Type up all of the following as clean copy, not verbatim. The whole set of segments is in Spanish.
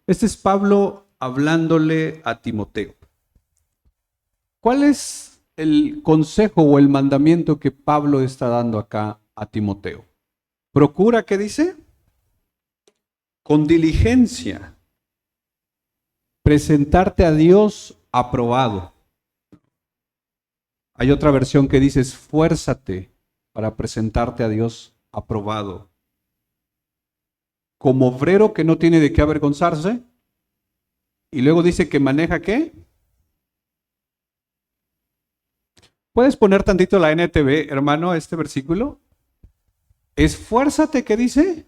Este es Pablo hablándole a Timoteo. ¿Cuál es el consejo o el mandamiento que Pablo está dando acá a Timoteo? Procura, ¿qué dice? Con diligencia, presentarte a Dios aprobado. Hay otra versión que dice, esfuérzate para presentarte a Dios aprobado. Como obrero que no tiene de qué avergonzarse. Y luego dice que maneja ¿qué? ¿Puedes poner tantito la NTV, hermano, este versículo? Esfuérzate, ¿qué dice?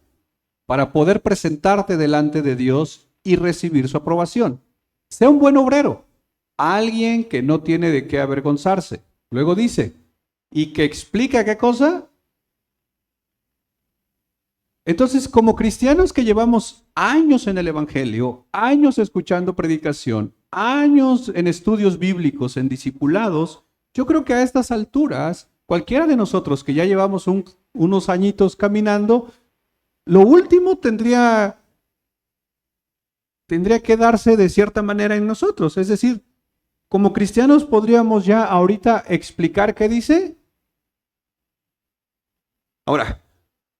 Para poder presentarte delante de Dios y recibir su aprobación. Sea un buen obrero, alguien que no tiene de qué avergonzarse. Luego dice, ¿y que explica qué cosa? Entonces, como cristianos que llevamos años en el Evangelio, años escuchando predicación, años en estudios bíblicos, en discipulados, yo creo que a estas alturas, cualquiera de nosotros que ya llevamos unos añitos caminando, lo último tendría que darse de cierta manera en nosotros. Es decir, como cristianos podríamos ya ahorita explicar qué dice. Ahora,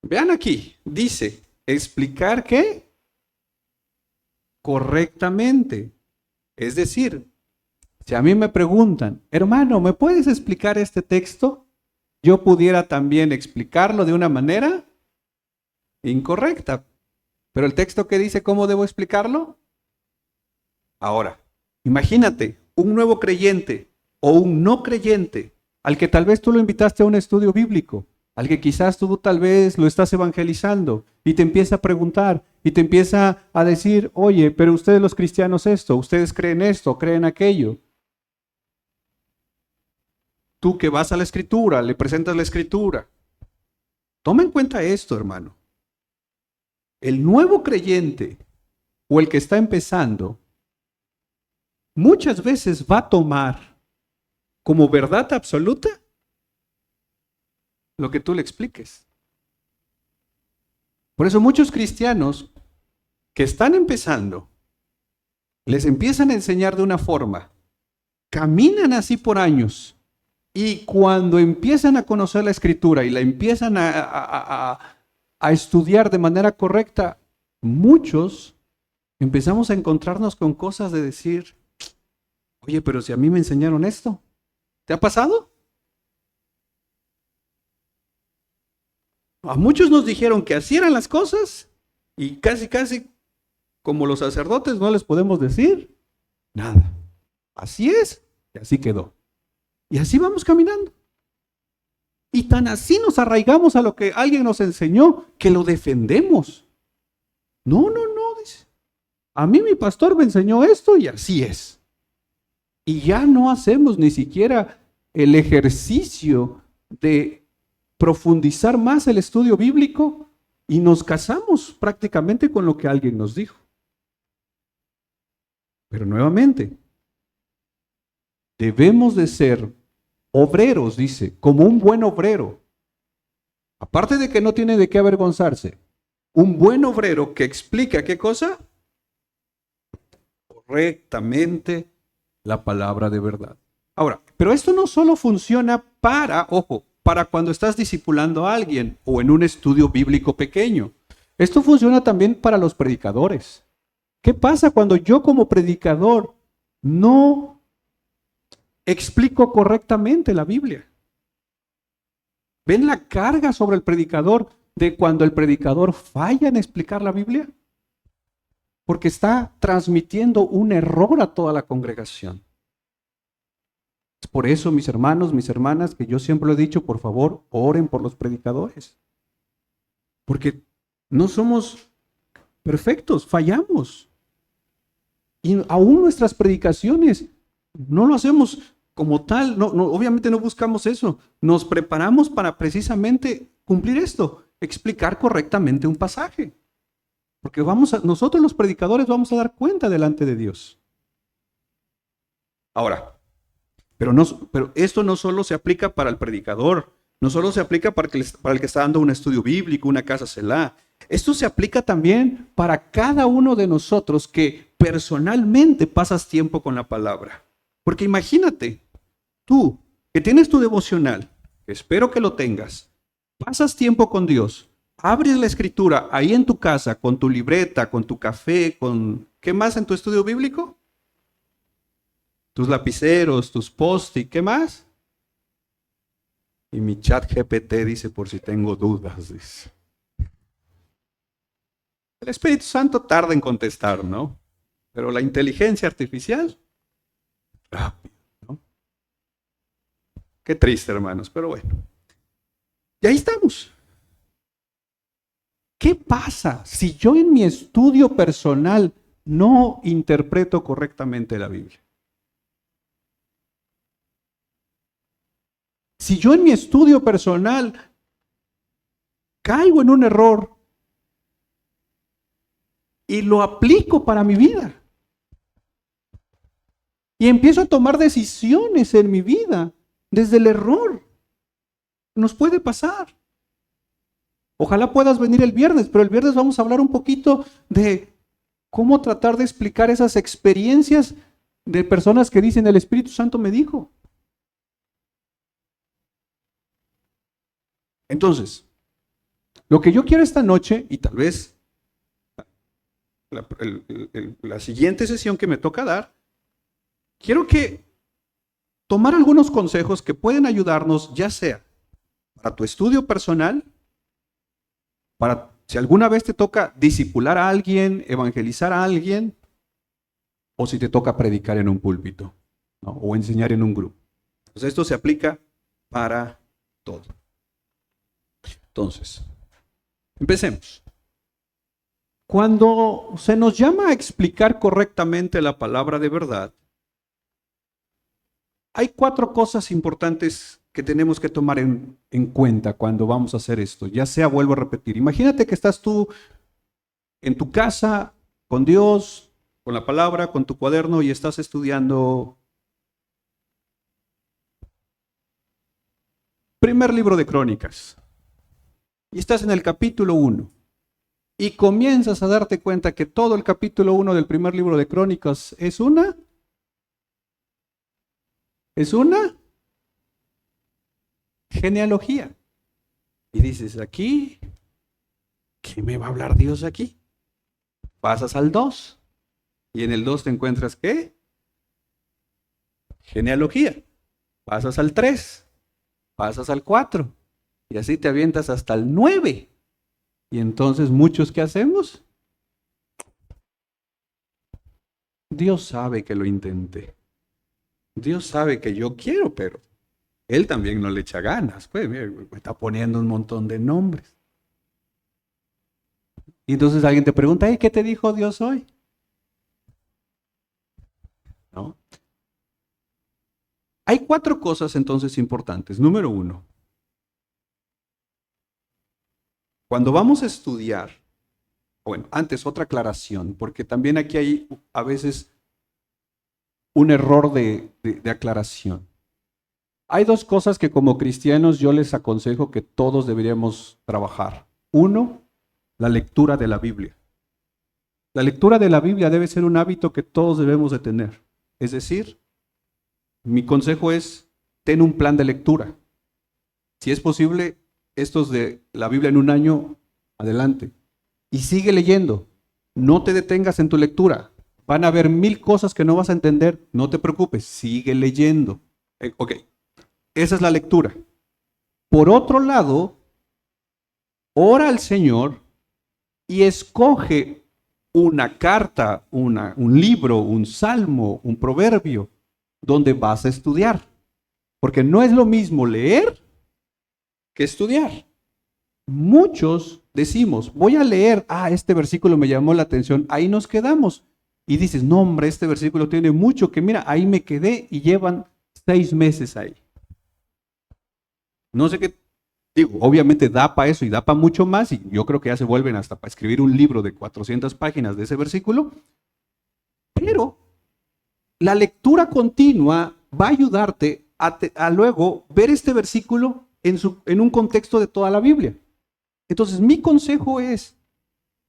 vean aquí, dice, explicar qué correctamente. Es decir, si a mí me preguntan, hermano, ¿me puedes explicar este texto? Yo pudiera también explicarlo de una manera incorrecta. Pero el texto que dice, ¿cómo debo explicarlo? Ahora, imagínate un nuevo creyente o un no creyente al que tal vez tú lo invitaste a un estudio bíblico, al que quizás tú tal vez lo estás evangelizando y te empieza a preguntar y te empieza a decir, oye, pero ustedes los cristianos ustedes creen esto, creen aquello. Tú que vas a la escritura, le presentas la escritura. Toma en cuenta esto, hermano. El nuevo creyente o el que está empezando muchas veces va a tomar como verdad absoluta lo que tú le expliques. Por eso muchos cristianos que están empezando, les empiezan a enseñar de una forma, caminan así por años, y cuando empiezan a conocer la escritura y la empiezan a estudiar de manera correcta, muchos empezamos a encontrarnos con cosas de decir, oye, pero si a mí me enseñaron esto, ¿te ha pasado? A muchos nos dijeron que así eran las cosas y casi como los sacerdotes no les podemos decir nada. Así es y así quedó. Y así vamos caminando. Y tan así nos arraigamos a lo que alguien nos enseñó que lo defendemos. No, dice. A mí mi pastor me enseñó esto y así es. Y ya no hacemos ni siquiera el ejercicio de profundizar más el estudio bíblico y nos casamos prácticamente con lo que alguien nos dijo. Pero nuevamente, debemos de ser obreros, dice, como un buen obrero. Aparte de que no tiene de qué avergonzarse, un buen obrero que explica qué cosa? Correctamente la palabra de verdad. Ahora, pero esto no solo funciona para cuando estás discipulando a alguien o en un estudio bíblico pequeño. Esto funciona también para los predicadores. ¿Qué pasa cuando yo como predicador no explico correctamente la Biblia? ¿Ven la carga sobre el predicador de cuando el predicador falla en explicar la Biblia? Porque está transmitiendo un error a toda la congregación. Por eso, mis hermanos, mis hermanas, que yo siempre lo he dicho, por favor, oren por los predicadores. Porque no somos perfectos, fallamos. Y aún nuestras predicaciones no lo hacemos como tal, obviamente no buscamos eso. Nos preparamos para precisamente cumplir esto, explicar correctamente un pasaje. Porque nosotros los predicadores vamos a dar cuenta delante de Dios. Ahora, pero esto no solo se aplica para el predicador, no solo se aplica para el que está dando un estudio bíblico, una casa Selah. Esto se aplica también para cada uno de nosotros que personalmente pasas tiempo con la palabra. Porque imagínate, tú que tienes tu devocional, que espero que lo tengas, pasas tiempo con Dios, abres la escritura ahí en tu casa, con tu libreta, con tu café, con... ¿Qué más en tu estudio bíblico? Tus lapiceros, tus post-it, ¿qué más? Y mi chat GPT dice, por si tengo dudas, dice. El Espíritu Santo tarda en contestar, ¿no? Pero la inteligencia artificial, rápido, ¿no? Qué triste, hermanos, pero bueno. Y ahí estamos. ¿Qué pasa si yo en mi estudio personal no interpreto correctamente la Biblia? Si yo en mi estudio personal caigo en un error y lo aplico para mi vida y empiezo a tomar decisiones en mi vida desde el error, nos puede pasar. Ojalá puedas venir el viernes, pero el viernes vamos a hablar un poquito de cómo tratar de explicar esas experiencias de personas que dicen el Espíritu Santo me dijo. Entonces, lo que yo quiero esta noche, y tal vez la siguiente sesión que me toca dar, quiero que tomar algunos consejos que pueden ayudarnos, ya sea para tu estudio personal, para si alguna vez te toca discipular a alguien, evangelizar a alguien, o si te toca predicar en un púlpito, ¿no? O enseñar en un grupo. Entonces esto se aplica para todo. Entonces, empecemos. Cuando se nos llama a explicar correctamente la palabra de verdad, hay 4 cosas importantes que tenemos que tomar en cuenta cuando vamos a hacer esto. Ya sea, vuelvo a repetir, imagínate que estás tú en tu casa con Dios, con la palabra, con tu cuaderno y estás estudiando primer libro de Crónicas. Y estás en el capítulo 1 y comienzas a darte cuenta que todo el capítulo 1 del primer libro de Crónicas es una genealogía. Y dices, aquí, ¿qué me va a hablar Dios aquí? Pasas al 2 y en el 2 te encuentras ¿qué? Genealogía. Pasas al 3, pasas al 4 y así te avientas hasta el 9. Y entonces muchos, ¿qué hacemos? Dios sabe que lo intenté. Dios sabe que yo quiero, pero Él también no le echa ganas. Pues mire, me está poniendo un montón de nombres. Y entonces alguien te pregunta, ¿qué te dijo Dios hoy? ¿No? Hay 4 cosas entonces importantes. Número 1. Cuando vamos a estudiar, bueno, antes otra aclaración, porque también aquí hay a veces un error de aclaración. Hay 2 cosas que como cristianos yo les aconsejo que todos deberíamos trabajar. 1, la lectura de la Biblia. La lectura de la Biblia debe ser un hábito que todos debemos de tener. Es decir, mi consejo es, ten un plan de lectura. Si es posible, estos de la Biblia en un año, adelante. Y sigue leyendo. No te detengas en tu lectura. Van a haber 1000 cosas que no vas a entender. No te preocupes, sigue leyendo. Ok, esa es la lectura. Por otro lado, ora al Señor y escoge una carta, un libro, un salmo, un proverbio, donde vas a estudiar. Porque no es lo mismo leer que estudiar. Muchos decimos, voy a leer, este versículo me llamó la atención, ahí nos quedamos. Y dices, no hombre, este versículo tiene mucho que mira, ahí me quedé y llevan 6 meses ahí. No sé qué, digo, obviamente da para eso y da para mucho más y yo creo que ya se vuelven hasta para escribir un libro de 400 páginas de ese versículo, pero la lectura continua va a ayudarte a luego ver este versículo en un contexto de toda la Biblia. Entonces, mi consejo es,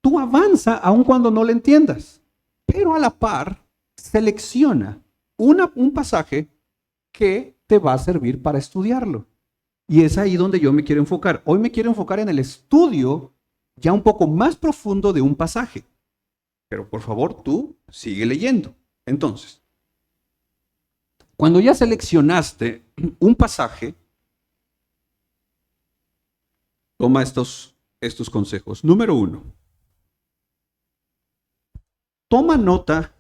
tú avanza aun cuando no lo entiendas, pero a la par selecciona un pasaje que te va a servir para estudiarlo. Y es ahí donde yo me quiero enfocar. Hoy me quiero enfocar en el estudio ya un poco más profundo de un pasaje. Pero por favor, tú sigue leyendo. Entonces, cuando ya seleccionaste un pasaje, toma estos consejos. Número 1, toma nota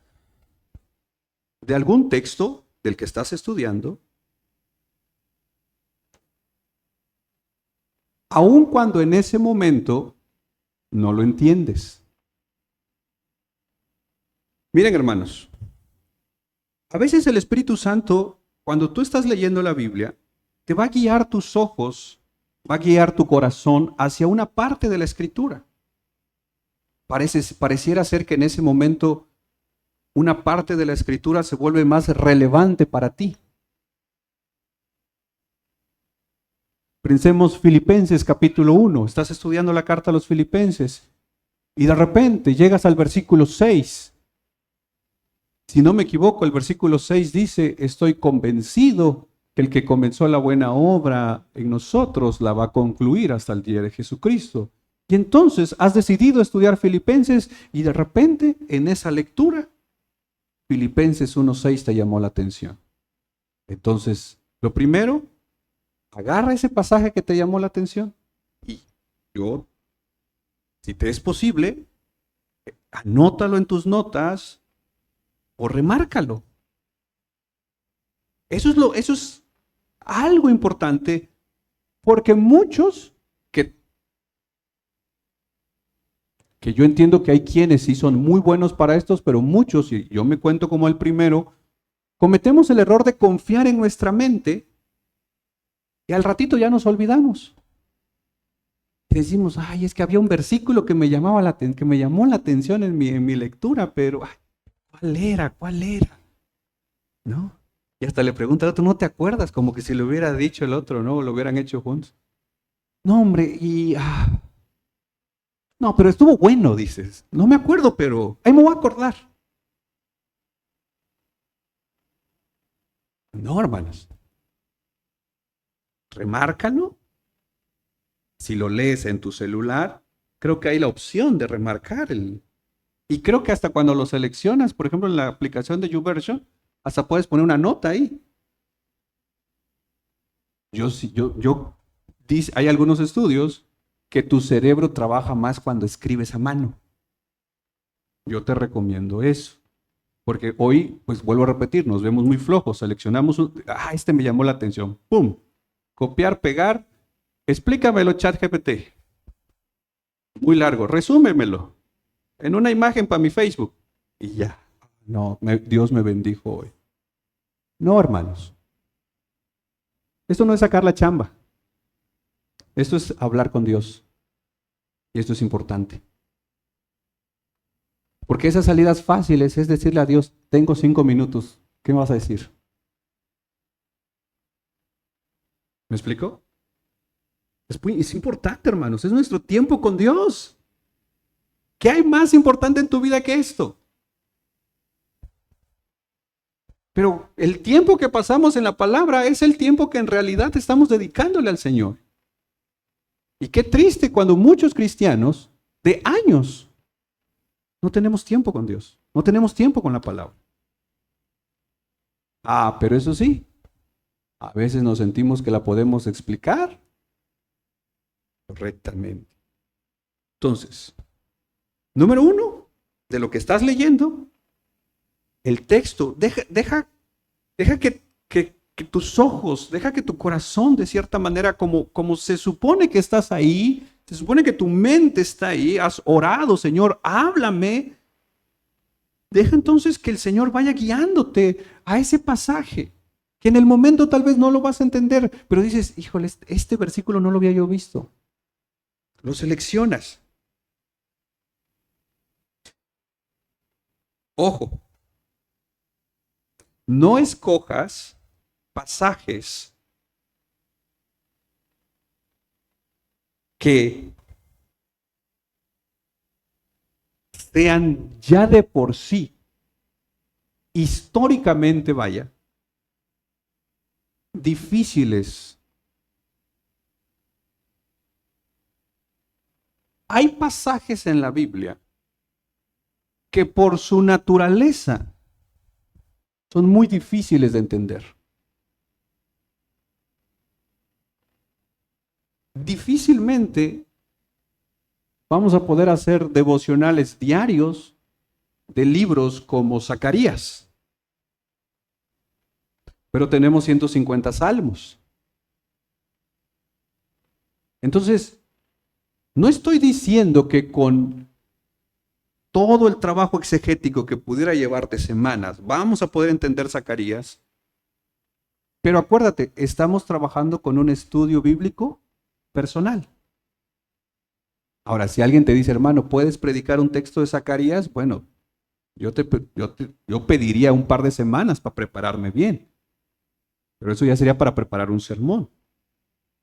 de algún texto del que estás estudiando, aun cuando en ese momento no lo entiendes. Miren, hermanos, a veces el Espíritu Santo, cuando tú estás leyendo la Biblia, te va a guiar tus ojos, va a guiar tu corazón hacia una parte de la Escritura. Pareciera ser que en ese momento una parte de la Escritura se vuelve más relevante para ti. Pensemos Filipenses capítulo 1, estás estudiando la carta a los Filipenses y de repente llegas al versículo 6. Si no me equivoco, el versículo 6 dice, estoy convencido que el que comenzó la buena obra en nosotros la va a concluir hasta el día de Jesucristo. Y entonces has decidido estudiar Filipenses y de repente en esa lectura, Filipenses 1:6 te llamó la atención. Entonces, lo primero, agarra ese pasaje que te llamó la atención y si te es posible, anótalo en tus notas o remárcalo. Eso es algo importante porque muchos que yo entiendo que hay quienes sí son muy buenos para estos, pero muchos, y yo me cuento como el primero, cometemos el error de confiar en nuestra mente y al ratito ya nos olvidamos. Decimos, ay, es que había un versículo que me llamó la atención en mi lectura, pero ay, ¿Cuál era? ¿No? Y hasta le pregunta al otro, ¿no te acuerdas? Como que si lo hubiera dicho el otro, ¿no? O lo hubieran hecho juntos. No, hombre, no, pero estuvo bueno, dices. No me acuerdo, pero ahí me voy a acordar. No, hermanos. Remárcalo. Si lo lees en tu celular, creo que hay la opción de remarcar y creo que hasta cuando lo seleccionas, por ejemplo, en la aplicación de YouVersion, hasta puedes poner una nota ahí. Hay algunos estudios que tu cerebro trabaja más cuando escribes a mano. Yo te recomiendo eso. Porque hoy, pues vuelvo a repetir, nos vemos muy flojos, seleccionamos, este me llamó la atención, ¡pum! Copiar, pegar, explícamelo, ChatGPT. Muy largo, resúmemelo en una imagen para mi Facebook. Y ya, no, Dios me bendijo hoy. No, hermanos. Esto no es sacar la chamba. Esto es hablar con Dios. Y esto es importante. Porque esas salidas fáciles es decirle a Dios, tengo 5 minutos, ¿qué me vas a decir? ¿Me explico? Es importante, hermanos, es nuestro tiempo con Dios. ¿Qué hay más importante en tu vida que esto? Pero el tiempo que pasamos en la palabra es el tiempo que en realidad estamos dedicándole al Señor. Y qué triste cuando muchos cristianos de años no tenemos tiempo con Dios, no tenemos tiempo con la palabra. Pero eso sí, a veces nos sentimos que la podemos explicar correctamente. Entonces, número 1, de lo que estás leyendo, el texto, deja que tus ojos, deja que tu corazón, de cierta manera, como se supone que estás ahí, se supone que tu mente está ahí, has orado, Señor, háblame. Deja entonces que el Señor vaya guiándote a ese pasaje, que en el momento tal vez no lo vas a entender, pero dices, híjole, este versículo no lo había yo visto. Lo seleccionas. Ojo, no escojas pasajes que sean ya de por sí, históricamente vaya, difíciles. Hay pasajes en la Biblia que por su naturaleza son muy difíciles de entender. Difícilmente vamos a poder hacer devocionales diarios de libros como Zacarías. Pero tenemos 150 salmos. Entonces, no estoy diciendo que con todo el trabajo exegético que pudiera llevarte semanas vamos a poder entender Zacarías. Pero acuérdate, estamos trabajando con un estudio bíblico personal. Ahora, si alguien te dice, hermano, ¿puedes predicar un texto de Zacarías? Bueno, yo pediría un par de semanas para prepararme bien. Pero eso ya sería para preparar un sermón.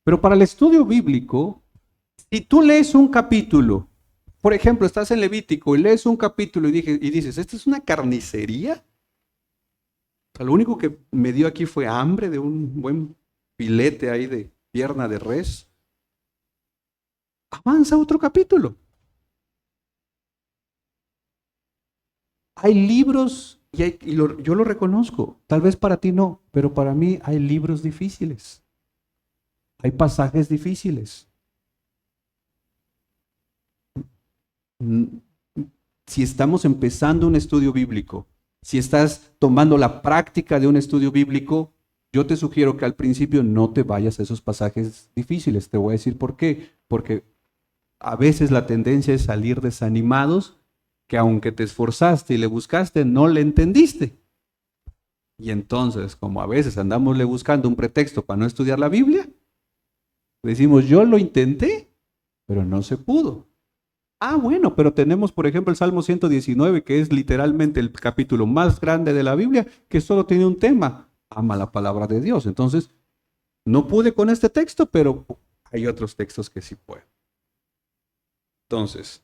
Pero para el estudio bíblico, si tú lees un capítulo, por ejemplo, estás en Levítico y lees un capítulo y dices, ¿esto es una carnicería? O sea, lo único que me dio aquí fue hambre de un buen filete ahí de pierna de res. Avanza otro capítulo. Hay libros, yo lo reconozco, tal vez para ti no, pero para mí hay libros difíciles. Hay pasajes difíciles. Si estamos empezando un estudio bíblico, si estás tomando la práctica de un estudio bíblico, yo te sugiero que al principio no te vayas a esos pasajes difíciles. Te voy a decir por qué. Porque a veces la tendencia es salir desanimados, que aunque te esforzaste y le buscaste, no le entendiste. Y entonces, como a veces andamos buscando un pretexto para no estudiar la Biblia, decimos, yo lo intenté, pero no se pudo. Ah, bueno, pero tenemos, por ejemplo, el Salmo 119, que es literalmente el capítulo más grande de la Biblia, que solo tiene un tema, ama la palabra de Dios. Entonces, no pude con este texto, pero hay otros textos que sí puedo. Entonces,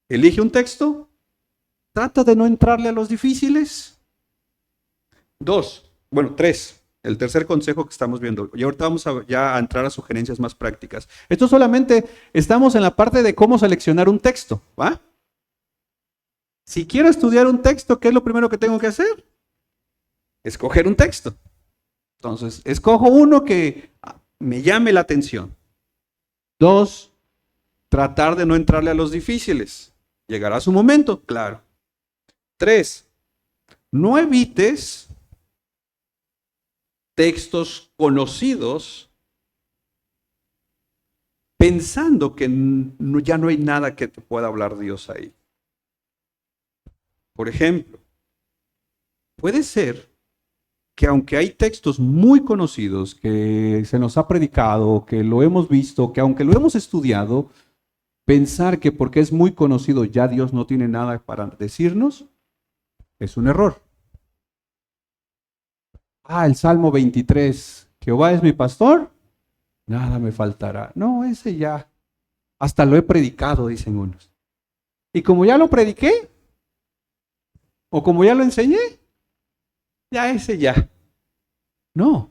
elige un texto, trata de no entrarle a los difíciles. 3. El tercer consejo que estamos viendo. Y ahorita vamos a entrar a sugerencias más prácticas. Esto solamente estamos en la parte de cómo seleccionar un texto, ¿va? Si quiero estudiar un texto, ¿qué es lo primero que tengo que hacer? Escoger un texto. Entonces, escojo uno que me llame la atención. 2, tratar de no entrarle a los difíciles. ¿Llegará su momento? Claro. 3, no evites textos conocidos pensando que ya no hay nada que te pueda hablar Dios ahí. Por ejemplo, puede ser que aunque hay textos muy conocidos que se nos ha predicado, que lo hemos visto, que aunque lo hemos estudiado, pensar que porque es muy conocido ya Dios no tiene nada para decirnos, es un error. El Salmo 23, Jehová es mi pastor, nada me faltará. No, ese ya, hasta lo he predicado, dicen unos. Y como ya lo prediqué, o como ya lo enseñé, ya ese ya. No,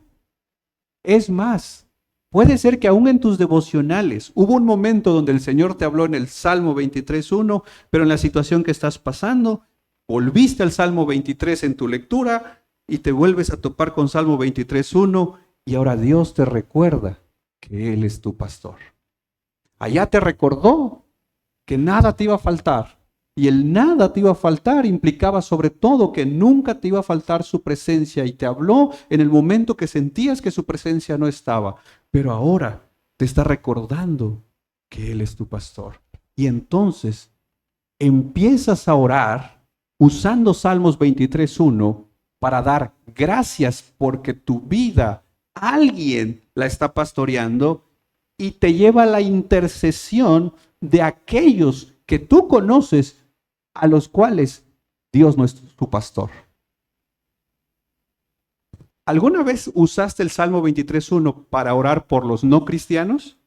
es más, puede ser que aún en tus devocionales hubo un momento donde el Señor te habló en el Salmo 23.1, pero en la situación que estás pasando, volviste al Salmo 23 en tu lectura y te vuelves a topar con Salmo 23.1 y ahora Dios te recuerda que Él es tu pastor. Allá te recordó que nada te iba a faltar. Y el nada te iba a faltar implicaba sobre todo que nunca te iba a faltar su presencia y te habló en el momento que sentías que su presencia no estaba. Pero ahora te está recordando que Él es tu pastor. Y entonces empiezas a orar usando Salmos 23.1 para dar gracias porque tu vida, alguien la está pastoreando y te lleva a la intercesión de aquellos que tú conoces a los cuales Dios no es tu pastor. ¿Alguna vez usaste el Salmo 23.1 para orar por los no cristianos?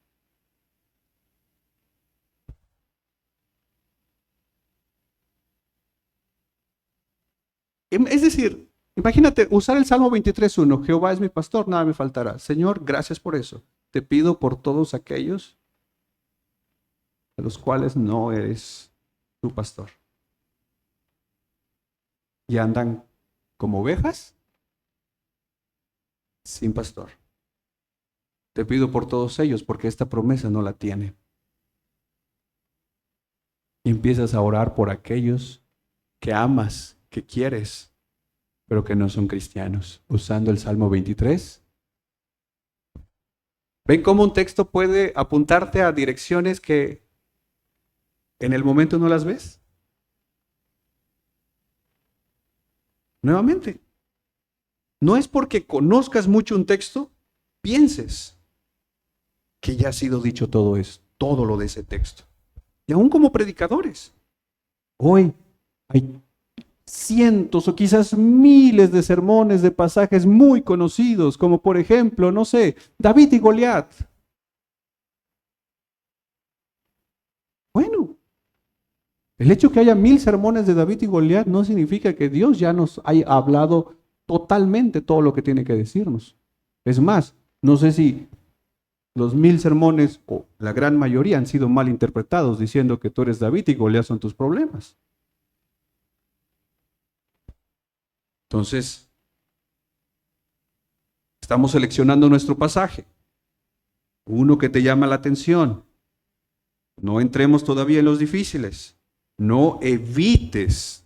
Es decir, imagínate usar el Salmo 23:1. Jehová es mi pastor, nada me faltará. Señor, gracias por eso. Te pido por todos aquellos a los cuales no eres tu pastor y andan como ovejas sin pastor. Te pido por todos ellos porque esta promesa no la tiene. Y empiezas a orar por aquellos que amas, que quieres, pero que no son cristianos, usando el Salmo 23. ¿Ven cómo un texto puede apuntarte a direcciones que en el momento no las ves? Nuevamente, no es porque conozcas mucho un texto, pienses que ya ha sido dicho todo eso, todo lo de ese texto. Y aún como predicadores, hoy hay cientos o quizás miles de sermones de pasajes muy conocidos, como por ejemplo, no sé, David y Goliat. Bueno, el hecho que haya 1000 sermones de David y Goliat no significa que Dios ya nos haya hablado totalmente todo lo que tiene que decirnos. Es más, no sé si los 1000 sermones o la gran mayoría han sido mal interpretados diciendo que tú eres David y Goliat son tus problemas. Entonces, estamos seleccionando nuestro pasaje. Uno que te llama la atención. No entremos todavía en los difíciles. No evites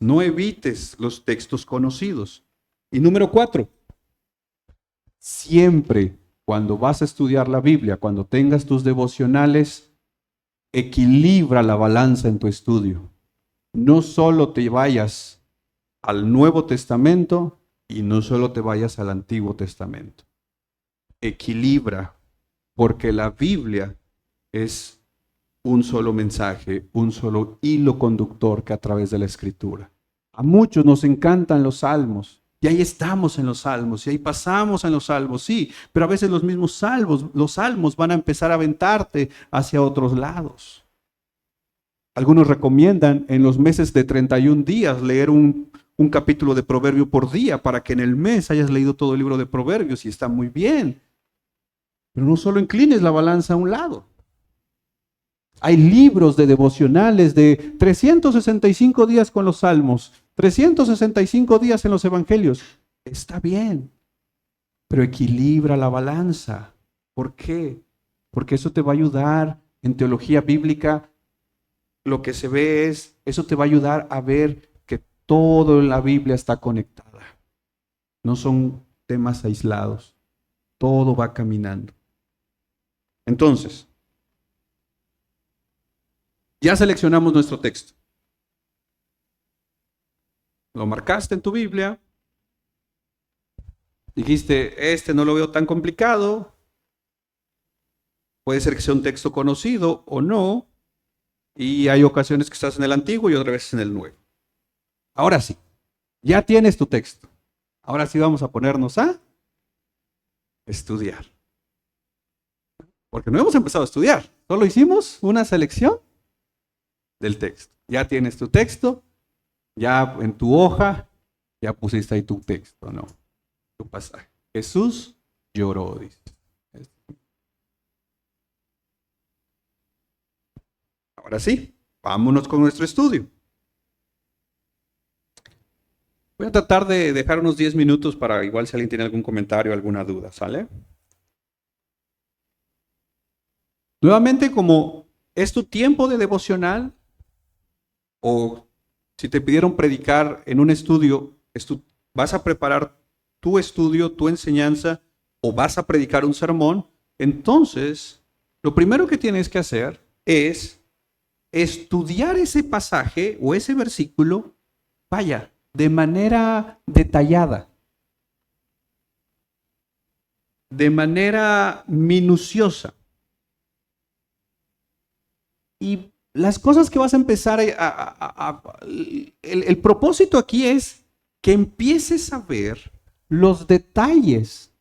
los textos conocidos. Y número 4, siempre cuando vas a estudiar la Biblia, cuando tengas tus devocionales, equilibra la balanza en tu estudio. No solo te vayas al Nuevo Testamento y no solo te vayas al Antiguo Testamento. Equilibra, porque la Biblia es un solo mensaje, un solo hilo conductor que a través de la Escritura. A muchos nos encantan los salmos, y ahí estamos en los salmos, y ahí pasamos en los salmos, sí, pero a veces los mismos salmos van a empezar a aventarte hacia otros lados. Algunos recomiendan en los meses de 31 días leer un capítulo de Proverbio por día para que en el mes hayas leído todo el libro de Proverbios, y está muy bien. Pero no solo inclines la balanza a un lado. Hay libros de devocionales de 365 días con los salmos, 365 días en los evangelios. Está bien, pero equilibra la balanza. ¿Por qué? Porque eso te va a ayudar en teología bíblica. Lo que se ve eso te va a ayudar a ver que todo en la Biblia está conectada. No son temas aislados. Todo va caminando. Entonces, ya seleccionamos nuestro texto. Lo marcaste en tu Biblia. Dijiste, este no lo veo tan complicado. Puede ser que sea un texto conocido o no. Y hay ocasiones que estás en el Antiguo y otras veces en el Nuevo. Ahora sí, ya tienes tu texto. Ahora sí vamos a ponernos a estudiar. Porque no hemos empezado a estudiar. Solo hicimos una selección del texto. Ya tienes tu texto, ya en tu hoja, ya pusiste ahí tu texto, ¿no? Tu pasaje. Jesús lloró, dice. Ahora sí, vámonos con nuestro estudio. Voy a tratar de dejar unos 10 minutos para igual si alguien tiene algún comentario o alguna duda, ¿sale? Nuevamente, como es tu tiempo de devocional, o si te pidieron predicar en un estudio, vas a preparar tu estudio, tu enseñanza, o vas a predicar un sermón, entonces lo primero que tienes que hacer es estudiar ese pasaje o ese versículo, vaya, de manera detallada, de manera minuciosa. Y las cosas que vas a empezar el propósito aquí es que empieces a ver los detalles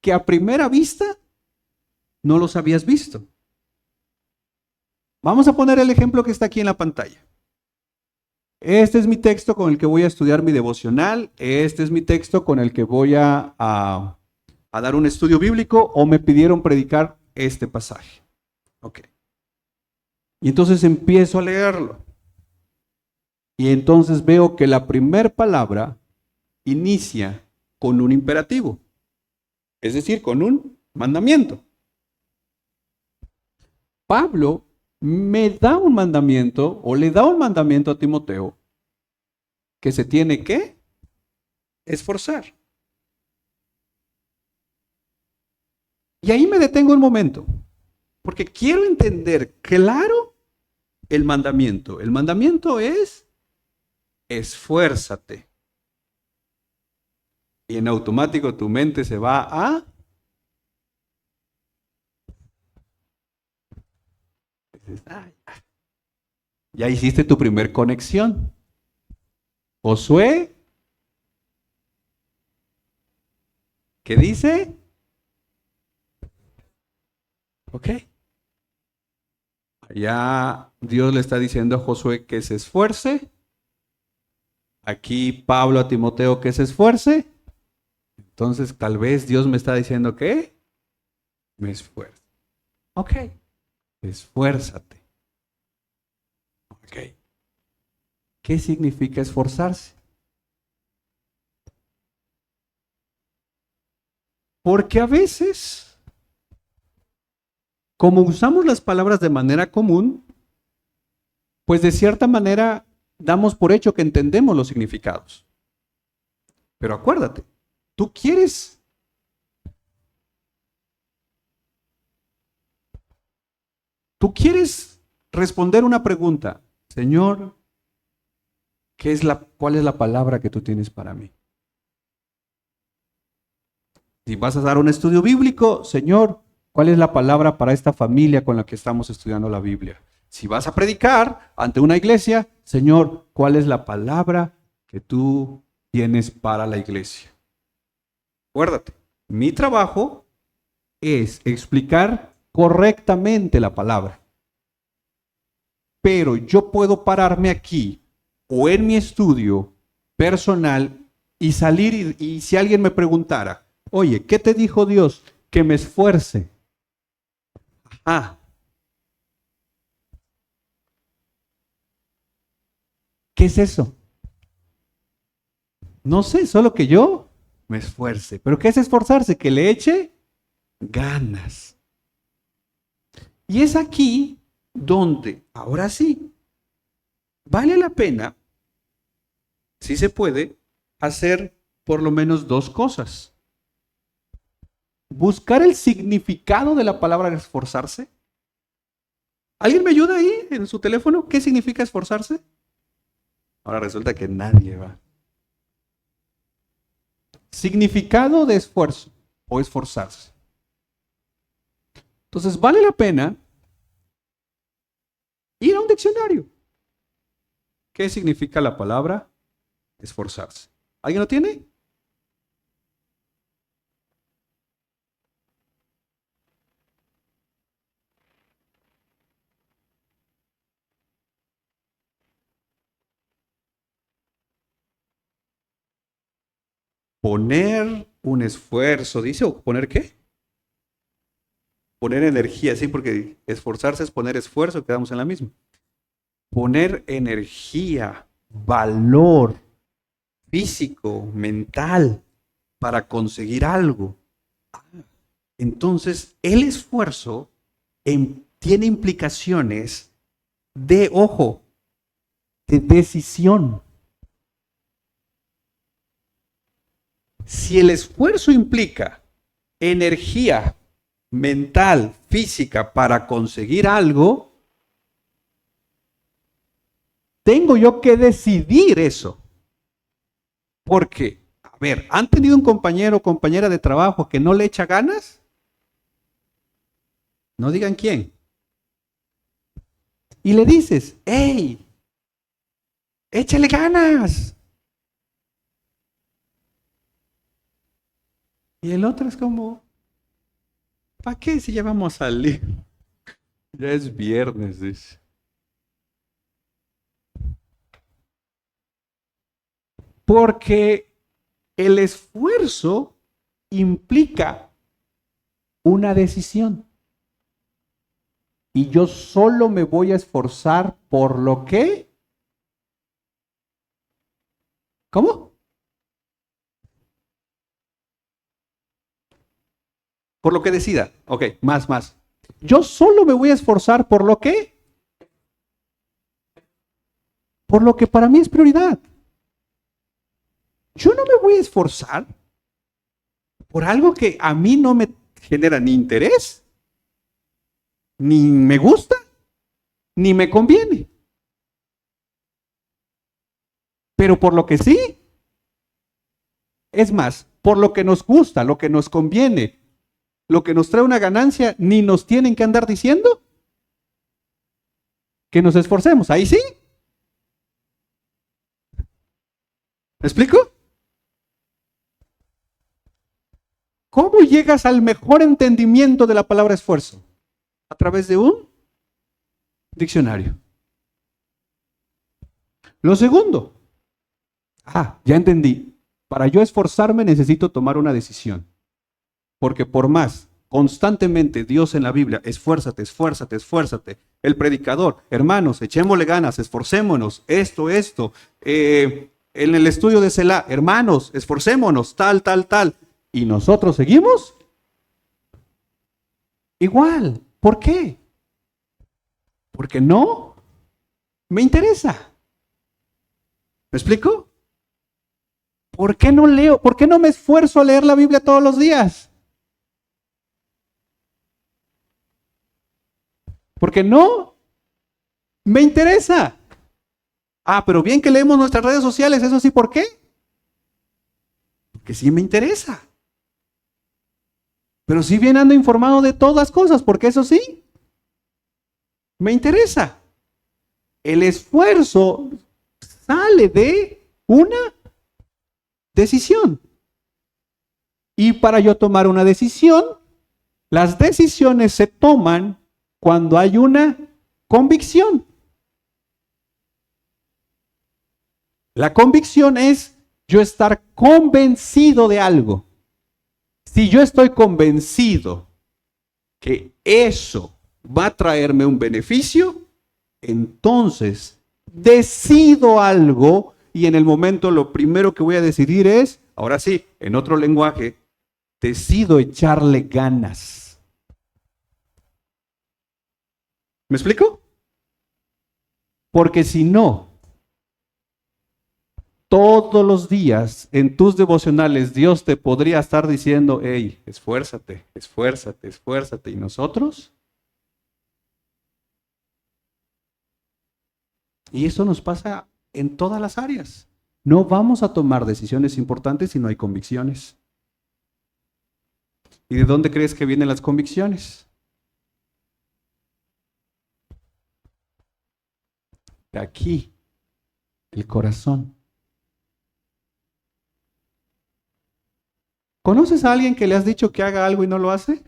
que a primera vista no los habías visto. Vamos a poner el ejemplo que está aquí en la pantalla. este es mi texto con el que voy a estudiar mi devocional, este es mi texto con el que voy a dar un estudio bíblico o me pidieron predicar este pasaje. Ok. Y entonces empiezo a leerlo. Y entonces veo que la primera palabra inicia con un imperativo, es decir, con un mandamiento. Pablo me da un mandamiento o le da un mandamiento a Timoteo que se tiene que esforzar. Y ahí me detengo un momento, porque quiero entender claro el mandamiento. El mandamiento es esfuérzate. Y en automático tu mente se va a... Ya hiciste tu primer conexión. Josué, ¿qué dice? Ok. Ya Dios le está diciendo a Josué que se esfuerce. Aquí Pablo a Timoteo que se esfuerce. Entonces tal vez Dios me está diciendo que me esfuerce. Ok. Esfuérzate. Ok. ¿Qué significa esforzarse? Porque a veces, como usamos las palabras de manera común, pues de cierta manera damos por hecho que entendemos los significados. Pero acuérdate, tú quieres responder una pregunta, Señor, ¿cuál es la palabra que tú tienes para mí? Si vas a dar un estudio bíblico, Señor, ¿cuál es la palabra para esta familia con la que estamos estudiando la Biblia? Si vas a predicar ante una iglesia, Señor, ¿cuál es la palabra que tú tienes para la iglesia? Acuérdate, mi trabajo es explicar correctamente la palabra. Pero yo puedo pararme aquí o en mi estudio personal y salir y si alguien me preguntara, oye, ¿qué te dijo Dios? Que me esfuerce. Ah, ¿qué es eso? No sé, solo que yo me esfuerce. ¿Pero qué es esforzarse? Que le eche ganas. Y es aquí donde, ahora sí, vale la pena, si se puede, hacer por lo menos dos cosas. Buscar el significado de la palabra esforzarse. ¿Alguien me ayuda ahí en su teléfono? ¿Qué significa esforzarse? Ahora resulta que nadie va. Significado de esfuerzo o esforzarse. Entonces vale la pena ir a un diccionario. ¿Qué significa la palabra esforzarse? ¿Alguien lo tiene? Poner un esfuerzo, dice, o poner qué? Poner energía, sí, porque esforzarse es poner esfuerzo, quedamos en la misma. Poner energía, valor físico, mental, para conseguir algo. Entonces, el esfuerzo tiene implicaciones de, ojo, de decisión. Si el esfuerzo implica energía mental, física para conseguir algo, tengo yo que decidir eso. Porque, a ver, ¿han tenido un compañero o compañera de trabajo que no le echa ganas? No digan quién. Y le dices, hey, échale ganas. Y el otro es como, ¿para qué si ya vamos a salir? Ya es viernes, dice. Porque el esfuerzo implica una decisión. Y yo solo me voy a esforzar por lo que... ¿Cómo? Por lo que decida. Ok, más. Yo solo me voy a esforzar por lo que... Por lo que para mí es prioridad. Yo no me voy a esforzar por algo que a mí no me genera ni interés, ni me gusta, ni me conviene. Pero por lo que sí, es más, por lo que nos gusta, lo que nos conviene, lo que nos trae una ganancia, ni nos tienen que andar diciendo que nos esforcemos. Ahí sí. ¿Me explico? ¿Cómo llegas al mejor entendimiento de la palabra esfuerzo? A través de un diccionario. Lo segundo, ya entendí. Para yo esforzarme necesito tomar una decisión. Porque por más constantemente Dios en la Biblia, esfuérzate, esfuérzate, esfuérzate. El predicador, hermanos, echémosle ganas, esforcémonos, esto. En el estudio de Selah, hermanos, esforcémonos, tal. ¿Y nosotros seguimos? Igual. ¿Por qué? Porque no me interesa. ¿Me explico? ¿Por qué no leo? ¿Por qué no me esfuerzo a leer la Biblia todos los días? Porque no me interesa. Pero bien que leemos nuestras redes sociales, eso sí, ¿por qué? Porque sí me interesa. Pero sí bien ando informado de todas las cosas, porque eso sí me interesa. El esfuerzo sale de una decisión. Y para yo tomar una decisión, las decisiones se toman cuando hay una convicción. La convicción es yo estar convencido de algo. Si yo estoy convencido que eso va a traerme un beneficio, entonces decido algo y en el momento lo primero que voy a decidir es, ahora sí, en otro lenguaje, decido echarle ganas. ¿Me explico? Porque si no, todos los días en tus devocionales Dios te podría estar diciendo, hey, esfuérzate, esfuérzate, esfuérzate. ¿Y nosotros? Y eso nos pasa en todas las áreas. No vamos a tomar decisiones importantes si no hay convicciones. ¿Y de dónde crees que vienen las convicciones? De aquí, el corazón. ¿Conoces a alguien que le has dicho que haga algo y no lo hace?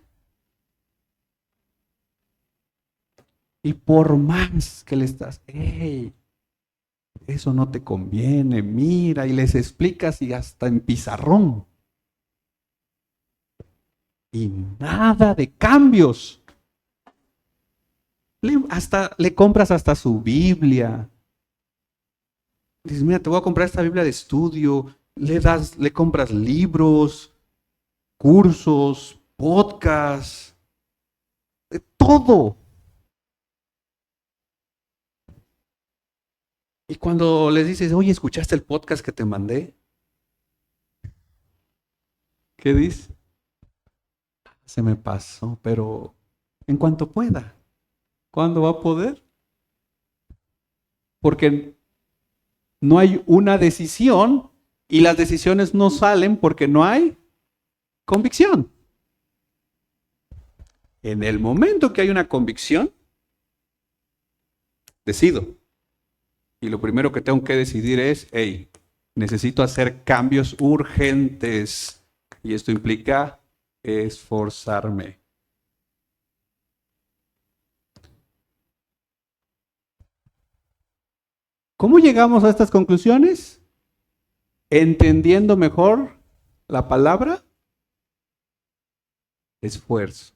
Y por más que le estás, hey, eso no te conviene, mira, y les explicas y hasta en pizarrón. Y nada de cambios. Le compras hasta su Biblia. Dices, mira, te voy a comprar esta Biblia de estudio. Le compras libros, cursos, podcasts, de todo. Y cuando les dices, oye, ¿escuchaste el podcast que te mandé? ¿Qué dices? Se me pasó, pero en cuanto pueda. ¿Cuándo va a poder? Porque no hay una decisión y las decisiones no salen porque no hay convicción. En el momento que hay una convicción, decido. Y lo primero que tengo que decidir es, hey, necesito hacer cambios urgentes. Y esto implica esforzarme. ¿Cómo llegamos a estas conclusiones? entendiendo mejor la palabra esfuerzo.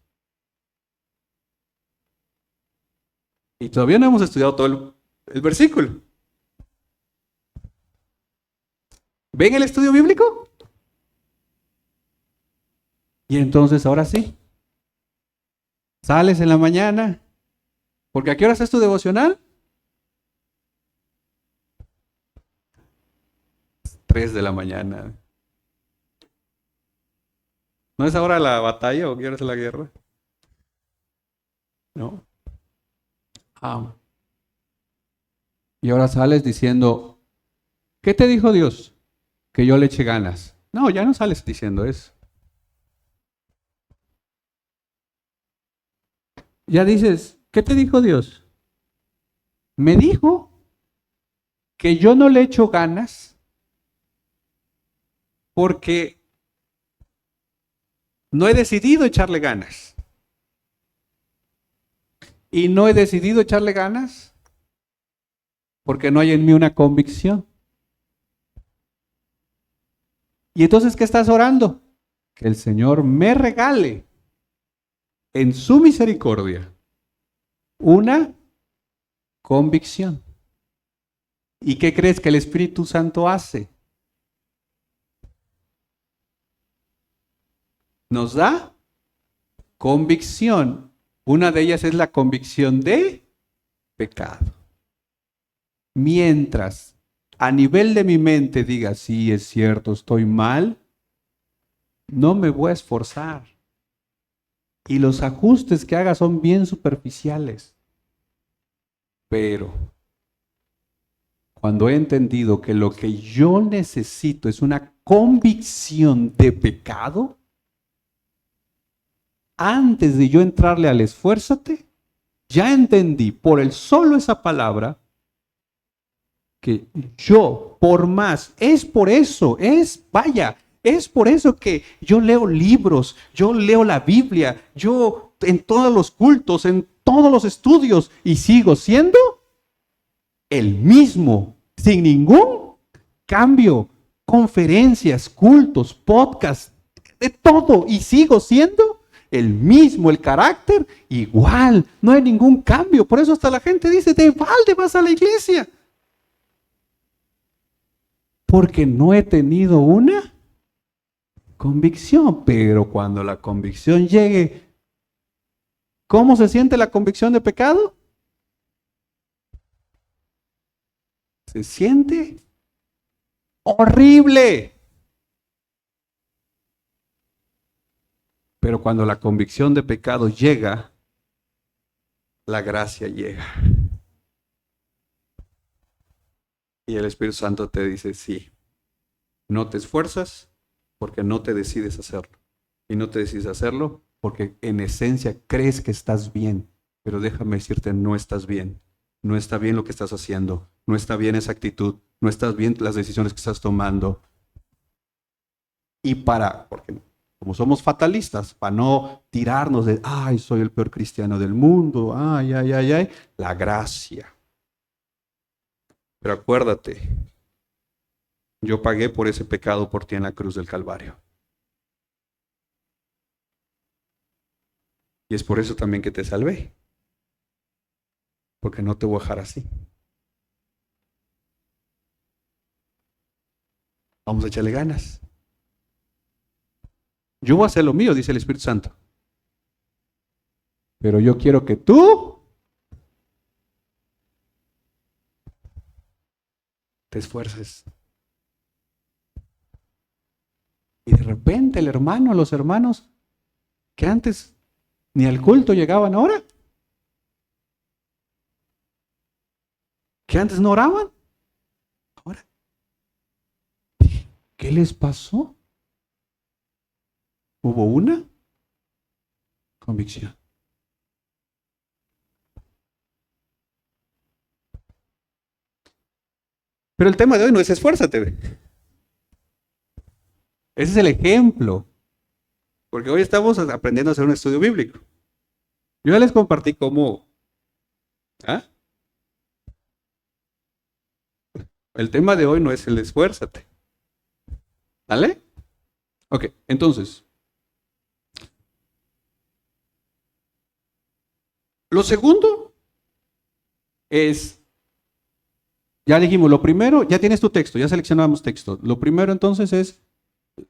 Y todavía no hemos estudiado todo el versículo. ¿Ven el estudio bíblico? Y entonces ahora sí, sales en la mañana, porque ¿a qué hora es tu devocional? 3 de la mañana. ¿No es ahora la batalla o qué hora es la guerra? No. Ah. Y ahora sales diciendo, ¿qué te dijo Dios? Que yo le eche ganas. No, ya no sales diciendo eso. Ya dices, ¿qué te dijo Dios? Me dijo que yo no le echo ganas porque no he decidido echarle ganas. Y no he decidido echarle ganas porque no hay en mí una convicción. ¿Y entonces qué estás orando? Que el Señor me regale en su misericordia una convicción. ¿Y qué crees que el Espíritu Santo hace? Nos da convicción. Una de ellas es la convicción de pecado. Mientras a nivel de mi mente diga, sí, es cierto, estoy mal, no me voy a esforzar. Y los ajustes que haga son bien superficiales. Pero cuando he entendido que lo que yo necesito es una convicción de pecado, antes de yo entrarle al esfuérzate, ya entendí por el solo esa palabra que yo, por más, es por eso, es por eso que yo leo libros, yo leo la Biblia, yo en todos los cultos, en todos los estudios y sigo siendo el mismo, sin ningún cambio, conferencias, cultos, podcasts, de todo, y sigo siendo el mismo, el carácter igual, no hay ningún cambio. Por eso hasta la gente dice, de balde vas a la iglesia. Porque no he tenido una convicción, pero cuando la convicción llegue, ¿cómo se siente la convicción de pecado? Se siente horrible. Pero cuando la convicción de pecado llega, la gracia llega. Y el Espíritu Santo te dice, sí, no te esfuerzas porque no te decides hacerlo. Y no te decides hacerlo porque en esencia crees que estás bien. Pero déjame decirte, no estás bien. No está bien lo que estás haciendo. No está bien esa actitud. No estás bien las decisiones que estás tomando. Y porque como somos fatalistas, para no tirarnos de, ay, soy el peor cristiano del mundo, ay, ay, ay, ay, la gracia. Pero acuérdate, yo pagué por ese pecado por ti en la cruz del Calvario. Y es por eso también que te salvé. Porque no te voy a dejar así. Vamos a echarle ganas. Yo voy a hacer lo mío, dice el Espíritu Santo. Pero yo quiero que tú te esfuerces. Y de repente el hermano, los hermanos que antes ni al culto llegaban ahora, que antes no oraban, ahora, ¿qué les pasó? Hubo una convicción. Pero el tema de hoy no es esfuérzate. Ese es el ejemplo. Porque hoy estamos aprendiendo a hacer un estudio bíblico. Yo ya les compartí cómo. ¿Ah? El tema de hoy no es el esfuérzate. ¿Vale? Ok, entonces, lo segundo es, ya dijimos, lo primero, ya tienes tu texto, ya seleccionamos texto. Lo primero entonces es,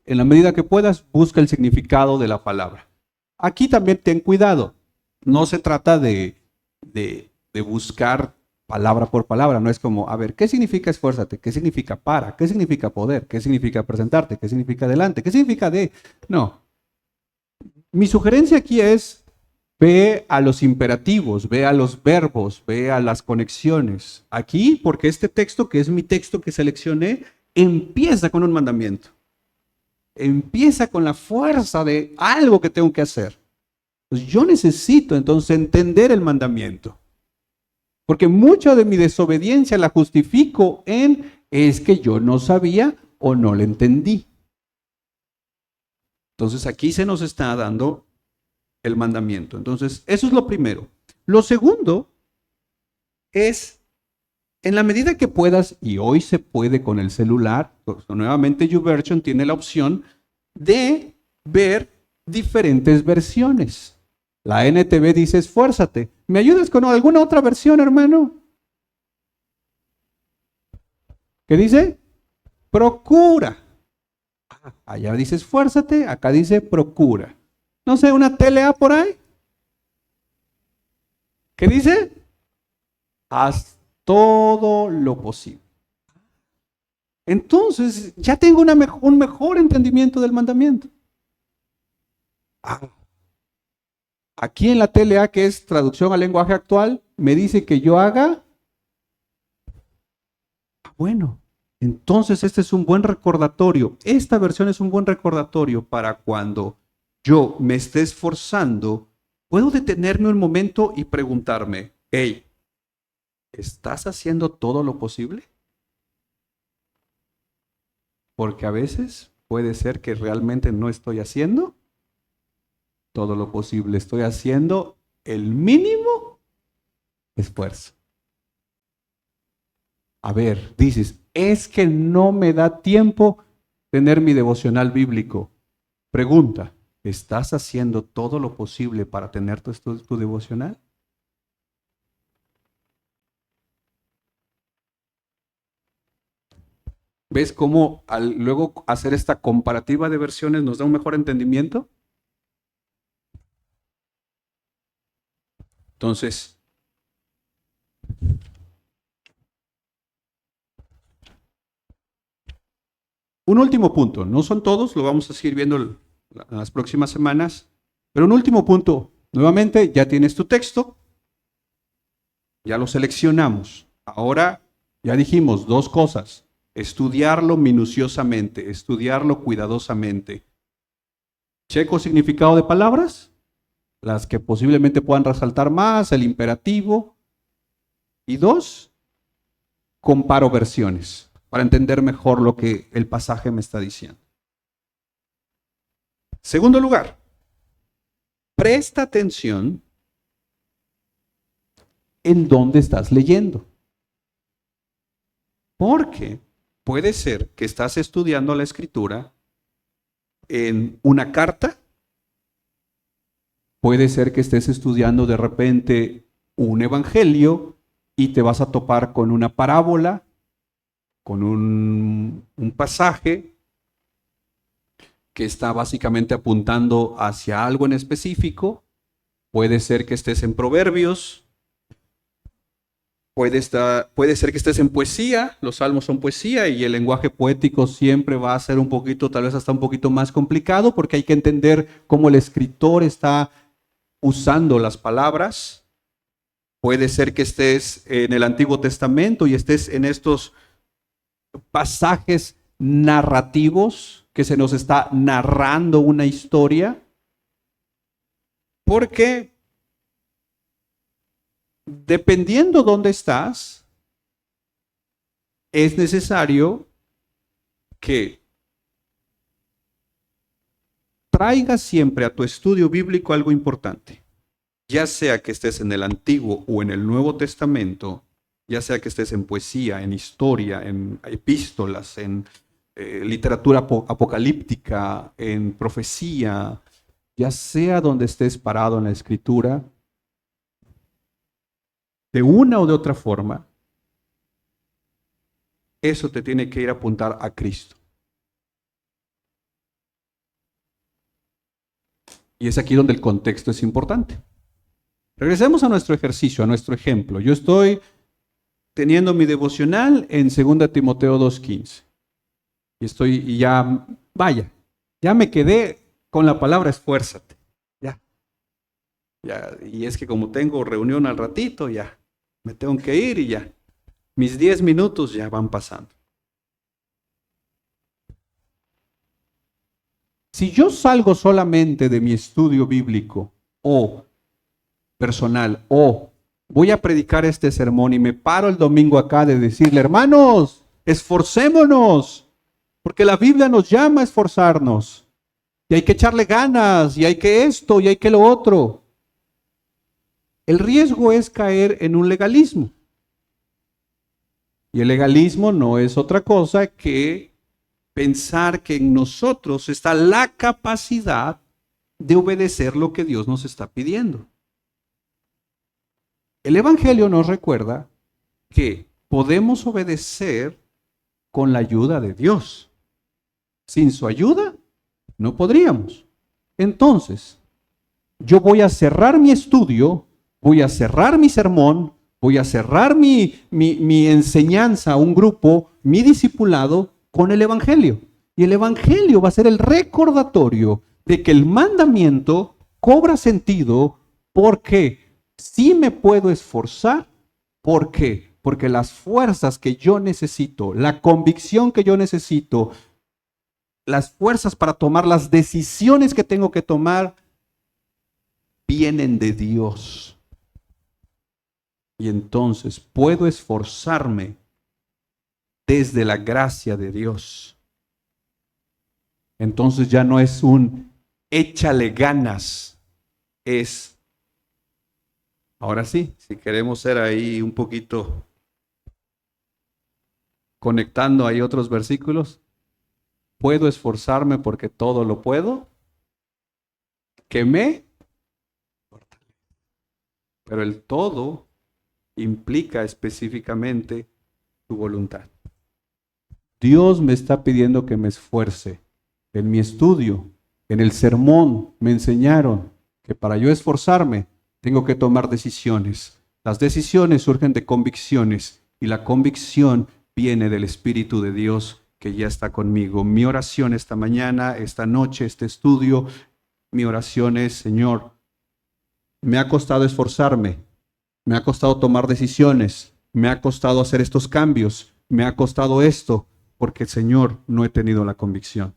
en la medida que puedas, busca el significado de la palabra. Aquí también ten cuidado, no se trata de buscar palabra por palabra, no es como, a ver, ¿qué significa esfuérzate? ¿Qué significa para? ¿Qué significa poder? ¿Qué significa presentarte? ¿Qué significa adelante? ¿Qué significa de? No. Mi sugerencia aquí es, ve a los imperativos, ve a los verbos, ve a las conexiones. Aquí, porque este texto, que es mi texto que seleccioné, empieza con un mandamiento. Empieza con la fuerza de algo que tengo que hacer. Pues yo necesito entonces entender el mandamiento. Porque mucha de mi desobediencia la justifico en es que yo no sabía o no le entendí. Entonces aquí se nos está dando el mandamiento. Entonces, eso es lo primero. Lo segundo es, en la medida que puedas, y hoy se puede con el celular, pues, nuevamente YouVersion tiene la opción de ver diferentes versiones. La NTV dice esfuérzate. ¿Me ayudas con alguna otra versión, hermano? ¿Qué dice? Procura. Allá dice esfuérzate, acá dice procura. No sé, una TLA por ahí. ¿Qué dice? Haz todo lo posible. Entonces, ya tengo un mejor entendimiento del mandamiento. Aquí en la TLA, que es traducción al lenguaje actual, me dice que yo haga. Bueno, entonces este es un buen recordatorio. Esta versión es un buen recordatorio para cuando yo me esté esforzando, puedo detenerme un momento y preguntarme, hey, ¿estás haciendo todo lo posible? Porque a veces puede ser que realmente no estoy haciendo todo lo posible. Estoy haciendo el mínimo esfuerzo. A ver, dices, es que no me da tiempo tener mi devocional bíblico. Pregunta, ¿estás haciendo todo lo posible para tener tu devocional? ¿Ves cómo al luego hacer esta comparativa de versiones nos da un mejor entendimiento? Entonces, un último punto, no son todos, lo vamos a seguir viendo en las próximas semanas, pero un último punto, nuevamente ya tienes tu texto, ya lo seleccionamos. Ahora ya dijimos dos cosas, estudiarlo minuciosamente, estudiarlo cuidadosamente. Checo significado de palabras, las que posiblemente puedan resaltar más, el imperativo. Y dos, comparo versiones para entender mejor lo que el pasaje me está diciendo. Segundo lugar, presta atención en dónde estás leyendo. Porque puede ser que estás estudiando la escritura en una carta, puede ser que estés estudiando de repente un evangelio y te vas a topar con una parábola, con un pasaje que está básicamente apuntando hacia algo en específico. Puede ser que estés en Proverbios, puede ser que estés en poesía, los salmos son poesía y el lenguaje poético siempre va a ser un poquito, tal vez hasta un poquito más complicado porque hay que entender cómo el escritor está usando las palabras. Puede ser que estés en el Antiguo Testamento y estés en estos pasajes narrativos que se nos está narrando una historia, porque dependiendo dónde estás, es necesario que traigas siempre a tu estudio bíblico algo importante, ya sea que estés en el Antiguo o en el Nuevo Testamento, ya sea que estés en poesía, en historia, en epístolas, en literatura apocalíptica, en profecía, ya sea donde estés parado en la escritura, de una o de otra forma, eso te tiene que ir a apuntar a Cristo. Y es aquí donde el contexto es importante. Regresemos a nuestro ejercicio, a nuestro ejemplo. Yo estoy teniendo mi devocional en 2 Timoteo 2:15. Y ya, vaya, ya me quedé con la palabra esfuérzate. Ya, y es que como tengo reunión al ratito, ya, me tengo que ir y ya. Mis 10 minutos ya van pasando. Si yo salgo solamente de mi estudio bíblico o personal o voy a predicar este sermón y me paro el domingo acá de decirle, hermanos, esforcémonos, porque la Biblia nos llama a esforzarnos y hay que echarle ganas y hay que esto y hay que lo otro. El riesgo es caer en un legalismo. Y el legalismo no es otra cosa que pensar que en nosotros está la capacidad de obedecer lo que Dios nos está pidiendo. El Evangelio nos recuerda que podemos obedecer con la ayuda de Dios. Sin su ayuda, no podríamos. Entonces, yo voy a cerrar mi estudio, voy a cerrar mi sermón, voy a cerrar mi enseñanza a un grupo, mi discipulado, con el Evangelio. Y el Evangelio va a ser el recordatorio de que el mandamiento cobra sentido porque sí me puedo esforzar. ¿Por qué? Porque las fuerzas que yo necesito, la convicción que yo necesito, las fuerzas para tomar las decisiones que tengo que tomar, vienen de Dios. Y entonces puedo esforzarme desde la gracia de Dios. Entonces ya no es un échale ganas, es, ahora sí, si queremos ser ahí un poquito conectando ahí otros versículos, puedo esforzarme porque todo lo puedo, que me, pero el todo implica específicamente tu voluntad. Dios me está pidiendo que me esfuerce. En mi estudio, en el sermón, me enseñaron que para yo esforzarme, tengo que tomar decisiones. Las decisiones surgen de convicciones y la convicción viene del Espíritu de Dios que ya está conmigo. Mi oración esta mañana, esta noche, este estudio, mi oración es, Señor, me ha costado esforzarme, me ha costado tomar decisiones, me ha costado hacer estos cambios, me ha costado esto, porque Señor, no he tenido la convicción.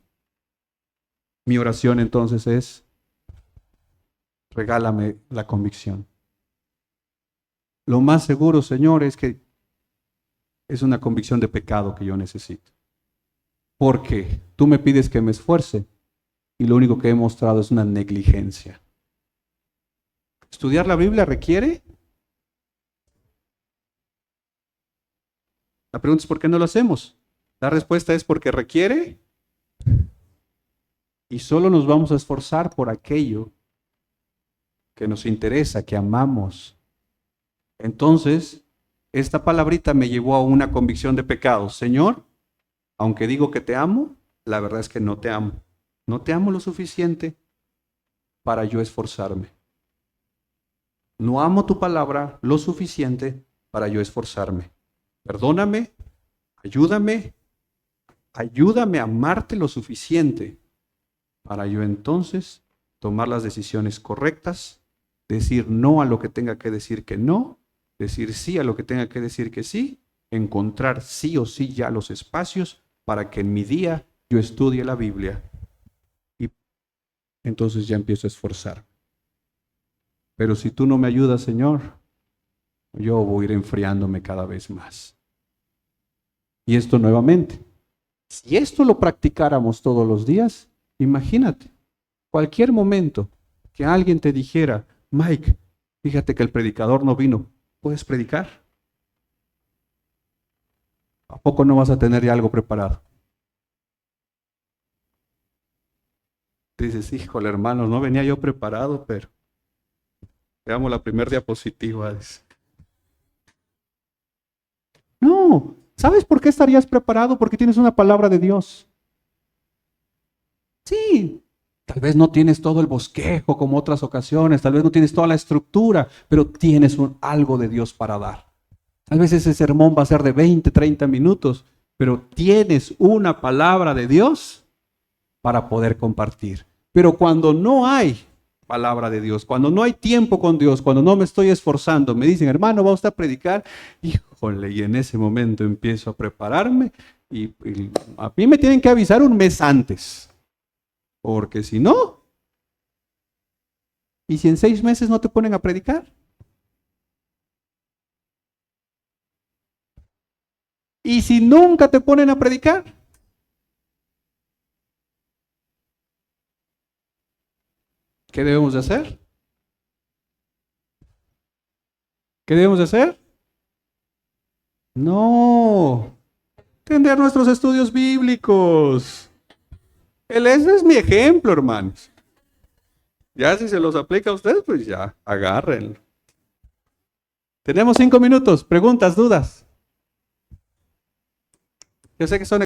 Mi oración entonces es, regálame la convicción. Lo más seguro, Señor, es que es una convicción de pecado que yo necesito. Porque tú me pides que me esfuerce y lo único que he mostrado es una negligencia. ¿Estudiar la Biblia requiere? La pregunta es ¿por qué no lo hacemos? La respuesta es porque requiere y solo nos vamos a esforzar por aquello que nos interesa, que amamos. Entonces, esta palabrita me llevó a una convicción de pecado. Señor, aunque digo que te amo, la verdad es que no te amo. No te amo lo suficiente para yo esforzarme. No amo tu palabra lo suficiente para yo esforzarme. Perdóname, ayúdame a amarte lo suficiente para yo entonces tomar las decisiones correctas, decir no a lo que tenga que decir que no, decir sí a lo que tenga que decir que sí, encontrar sí o sí ya los espacios para que en mi día yo estudie la Biblia y entonces ya empiezo a esforzar. Pero si tú no me ayudas, Señor, yo voy a ir enfriándome cada vez más. Y esto nuevamente, si esto lo practicáramos todos los días, imagínate, cualquier momento que alguien te dijera, Mike, fíjate que el predicador no vino, ¿puedes predicar? ¿A poco no vas a tener ya algo preparado? Dices, híjole, hermanos, no venía yo preparado, pero veamos la primera diapositiva. No, ¿sabes por qué estarías preparado? Porque tienes una palabra de Dios. Sí, tal vez no tienes todo el bosquejo como otras ocasiones, tal vez no tienes toda la estructura, pero tienes algo de Dios para dar. Tal vez ese sermón va a ser de 20, 30 minutos, pero tienes una palabra de Dios para poder compartir. Pero cuando no hay palabra de Dios, cuando no hay tiempo con Dios, cuando no me estoy esforzando, me dicen, hermano, ¿va usted a predicar? Híjole, y en ese momento empiezo a prepararme y a mí me tienen que avisar un mes antes, porque si no, ¿y si en 6 meses no te ponen a predicar? ¿Y si nunca te ponen a predicar? ¿Qué debemos de hacer? ¿Qué debemos de hacer? No, tener nuestros estudios bíblicos. Ese es mi ejemplo, hermanos. Ya si se los aplica a ustedes, pues ya, agárrenlo. Tenemos 5 minutos. Preguntas, dudas. Yo sé que son